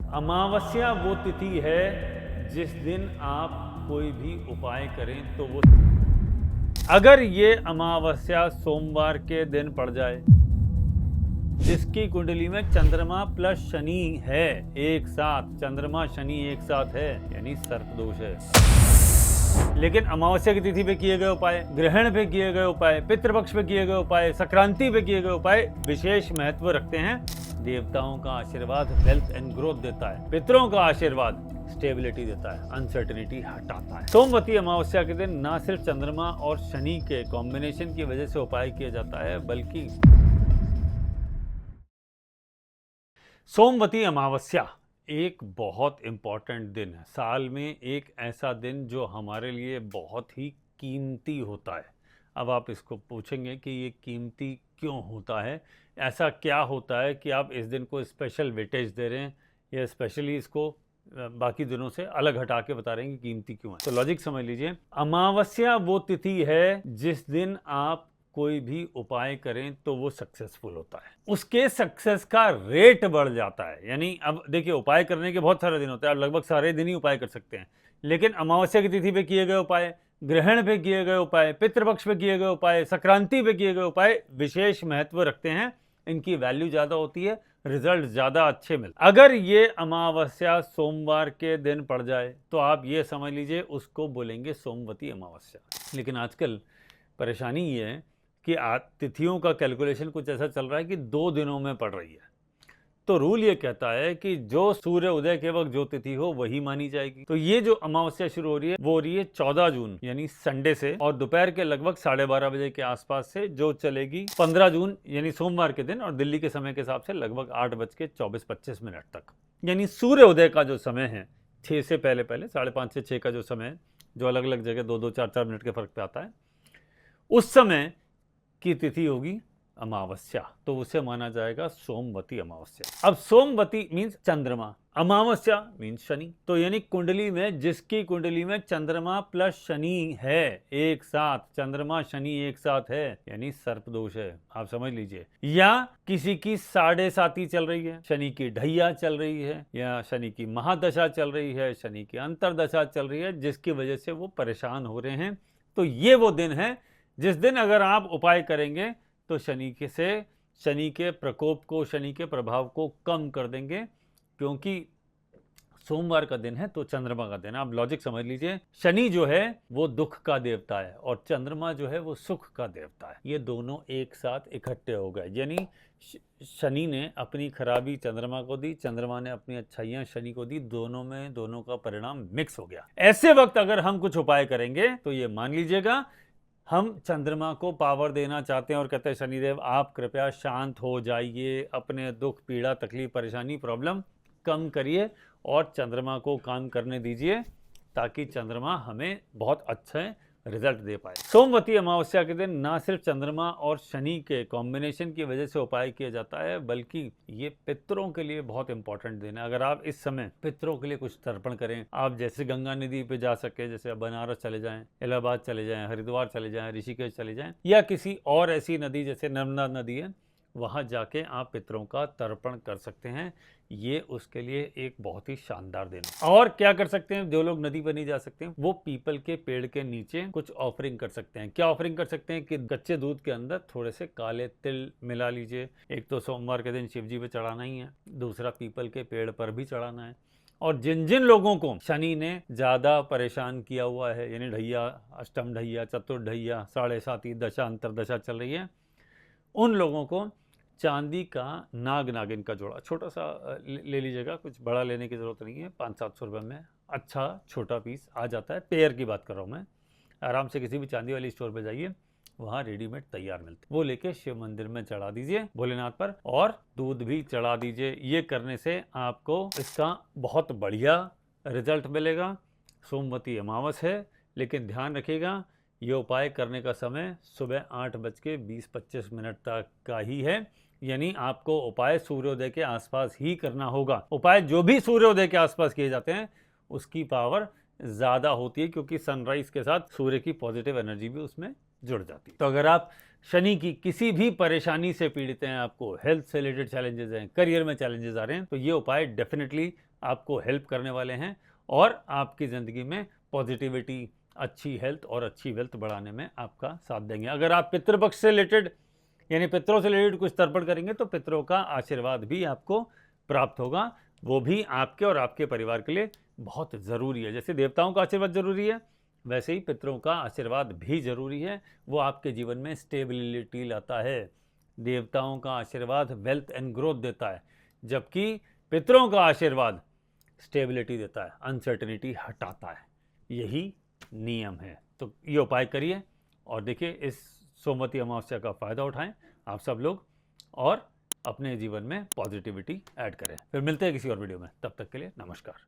अमावस्या वो तिथि है जिस दिन आप कोई भी उपाय करें तो वो, अगर ये अमावस्या सोमवार के दिन पड़ जाए, जिसकी कुंडली में चंद्रमा प्लस शनि है एक साथ, चंद्रमा शनि एक साथ है, यानी सर्प दोष है। लेकिन अमावस्या की तिथि पे किए गए उपाय, ग्रहण पे किए गए उपाय, पितृपक्ष पे किए गए उपाय, संक्रांति पे किए गए उपाय विशेष महत्व रखते हैं। देवताओं का आशीर्वाद वेल्थ एंड ग्रोथ देता है, पितरों का आशीर्वाद स्टेबिलिटी देता है, अनसर्टेनिटी हटाता है। सोमवती अमावस्या के दिन न सिर्फ चंद्रमा और शनि के कॉम्बिनेशन की वजह से उपाय किया जाता है, बल्कि सोमवती अमावस्या एक बहुत इंपॉर्टेंट दिन है। साल में एक ऐसा दिन जो हमारे लिए बहुत ही कीमती होता है। अब आप इसको पूछेंगे कि ये कीमती क्यों होता है, ऐसा क्या होता है कि आप इस दिन को स्पेशल वेटेज दे रहे हैं या स्पेशली इसको बाकी दिनों से अलग हटा के बता रहे हैं कि कीमती क्यों है। तो लॉजिक समझ लीजिए, अमावस्या वो तिथि है जिस दिन आप कोई भी उपाय करें तो वो सक्सेसफुल होता है, उसके सक्सेस का रेट बढ़ जाता है। यानी अब देखिए, उपाय करने के बहुत सारे दिन होते हैं, आप लगभग सारे दिन ही उपाय कर सकते हैं, लेकिन अमावस्या की तिथि पे किए गए उपाय, ग्रहण पे किए गए उपाय, पितृपक्ष पे किए गए उपाय, संक्रांति पे किए गए उपाय विशेष महत्व रखते हैं। इनकी वैल्यू ज्यादा होती है, रिजल्ट ज्यादा अच्छे मिलते। अगर ये अमावस्या सोमवार के दिन पड़ जाए तो आप ये समझ लीजिए उसको बोलेंगे सोमवती अमावस्या। लेकिन आजकल परेशानी ये है कि तिथियों का कैलकुलेशन कुछ ऐसा चल रहा है कि 2 दिनों में पड़ रही है। तो रूल ये कहता है कि जो सूर्य उदय के वक्त जो तिथि हो वही मानी जाएगी। तो ये जो अमावस्या शुरू हो रही है वो हो रही है 14 जून यानी संडे से, और दोपहर के लगभग 12:30 बजे के आसपास से, जो चलेगी 15 जून यानी सोमवार के दिन, और दिल्ली के समय के हिसाब से लगभग 8:24-25 तक। यानी सूर्य उदय का जो समय है 6 से पहले 5:30 से 6 का जो समय है, जो अलग अलग जगह 2-2, 4-4 मिनट के फर्क पे आता है, उस समय की तिथि होगी अमावस्या, तो उसे माना जाएगा सोमवती अमावस्या। अब सोमवती मींस चंद्रमा, अमावस्या मींस शनि। तो यानी कुंडली में, जिसकी कुंडली में चंद्रमा प्लस शनि है एक साथ, चंद्रमा शनि एक साथ है, यानी सर्प दोष है, आप समझ लीजिए। या किसी की 7.5 चल रही है, शनि की ढैया चल रही है, या शनि की महादशा चल रही है, शनि की अंतरदशा चल रही है, जिसकी वजह से वो परेशान हो रहे हैं। तो ये वो दिन है जिस दिन अगर आप उपाय करेंगे तो शनि के प्रकोप को, शनि के प्रभाव को कम कर देंगे, क्योंकि सोमवार का दिन है तो चंद्रमा का दिन है। आप लॉजिक समझ लीजिए, शनि जो है वो दुख का देवता है और चंद्रमा जो है वो सुख का देवता है। ये दोनों एक साथ इकट्ठे हो गए, यानी शनि ने अपनी खराबी चंद्रमा को दी, चंद्रमा ने अपनी अच्छाइयां शनि को दी, दोनों का परिणाम मिक्स हो गया। ऐसे वक्त अगर हम कुछ उपाय करेंगे तो ये मान लीजिएगा, हम चंद्रमा को पावर देना चाहते हैं और कहते हैं शनिदेव आप कृपया शांत हो जाइए, अपने दुख, पीड़ा, तकलीफ, परेशानी, प्रॉब्लम कम करिए और चंद्रमा को काम करने दीजिए, ताकि चंद्रमा हमें बहुत अच्छे रिजल्ट दे पाए। सोमवती अमावस्या के दिन ना सिर्फ चंद्रमा और शनि के कॉम्बिनेशन की वजह से उपाय किया जाता है, बल्कि ये पितरों के लिए बहुत इंपॉर्टेंट दिन है। अगर आप इस समय पितरों के लिए कुछ तर्पण करें, आप जैसे गंगा नदी पे जा सके, जैसे बनारस चले जाएं, इलाहाबाद चले जाएं, हरिद्वार चले जाएं, ऋषिकेश चले जाएं, या किसी और ऐसी नदी जैसे नर्मदा नदी है, वहां जाके आप पितरों का तर्पण कर सकते हैं। ये उसके लिए एक बहुत ही शानदार दिन है। और क्या कर सकते हैं, जो लोग नदी पर नहीं जा सकते हैं वो पीपल के पेड़ के नीचे कुछ ऑफरिंग कर सकते हैं। क्या ऑफरिंग कर सकते हैं कि कच्चे दूध के अंदर थोड़े से काले तिल मिला लीजिए। एक तो सोमवार के दिन शिव जी पे चढ़ाना ही है, दूसरा पीपल के पेड़ पर भी चढ़ाना है। और जिन जिन लोगों को शनि ने ज्यादा परेशान किया हुआ है, यानी ढैया, अष्टम ढैया, चतुर्ढैया, 7.5 दशा, अंतरदशा चल रही है, उन लोगों को चांदी का नाग नागिन का जोड़ा छोटा सा ले लीजिएगा, कुछ बड़ा लेने की ज़रूरत नहीं है। 500-700 रुपये में अच्छा छोटा पीस आ जाता है। पेयर की बात कर रहा हूँ मैं। आराम से किसी भी चांदी वाली स्टोर पे जाइए, वहाँ रेडीमेड तैयार मिलते, वो लेके शिव मंदिर में चढ़ा दीजिए भोलेनाथ पर, और दूध भी चढ़ा दीजिए। ये करने से आपको इसका बहुत बढ़िया रिजल्ट मिलेगा। सोमवती अमावस है, लेकिन ध्यान रखिएगा ये उपाय करने का समय सुबह 8:20-25 तक का ही है, यानी आपको उपाय सूर्योदय के आसपास ही करना होगा। उपाय जो भी सूर्योदय के आसपास किए जाते हैं उसकी पावर ज़्यादा होती है, क्योंकि सनराइज के साथ सूर्य की पॉजिटिव एनर्जी भी उसमें जुड़ जाती है। तो अगर आप शनि की किसी भी परेशानी से पीड़ित हैं, आपको हेल्थ से रिलेटेड चैलेंजेस हैं, करियर में चैलेंजेस आ रहे हैं, तो ये उपाय डेफिनेटली आपको हेल्प करने वाले हैं और आपकी ज़िंदगी में पॉजिटिविटी, अच्छी हेल्थ और अच्छी वेल्थ बढ़ाने में आपका साथ देंगे। अगर आप पितृपक्ष से रिलेटेड यानी पितरों से रिलेटेड कुछ तर्पण करेंगे तो पितरों का आशीर्वाद भी आपको प्राप्त होगा। वो भी आपके और आपके परिवार के लिए बहुत ज़रूरी है। जैसे देवताओं का आशीर्वाद ज़रूरी है, वैसे ही पितरों का आशीर्वाद भी ज़रूरी है। वो आपके जीवन में स्टेबिलिटी लाता है। देवताओं का आशीर्वाद वेल्थ एंड ग्रोथ देता है, जबकि पितरों का आशीर्वाद स्टेबिलिटी देता है, अनसर्टेनिटी हटाता है। यही नियम है। तो ये उपाय करिए और देखिए इस सोमवती अमावस्या का फ़ायदा उठाएं आप सब लोग और अपने जीवन में पॉजिटिविटी ऐड करें। फिर मिलते हैं किसी और वीडियो में, तब तक के लिए नमस्कार।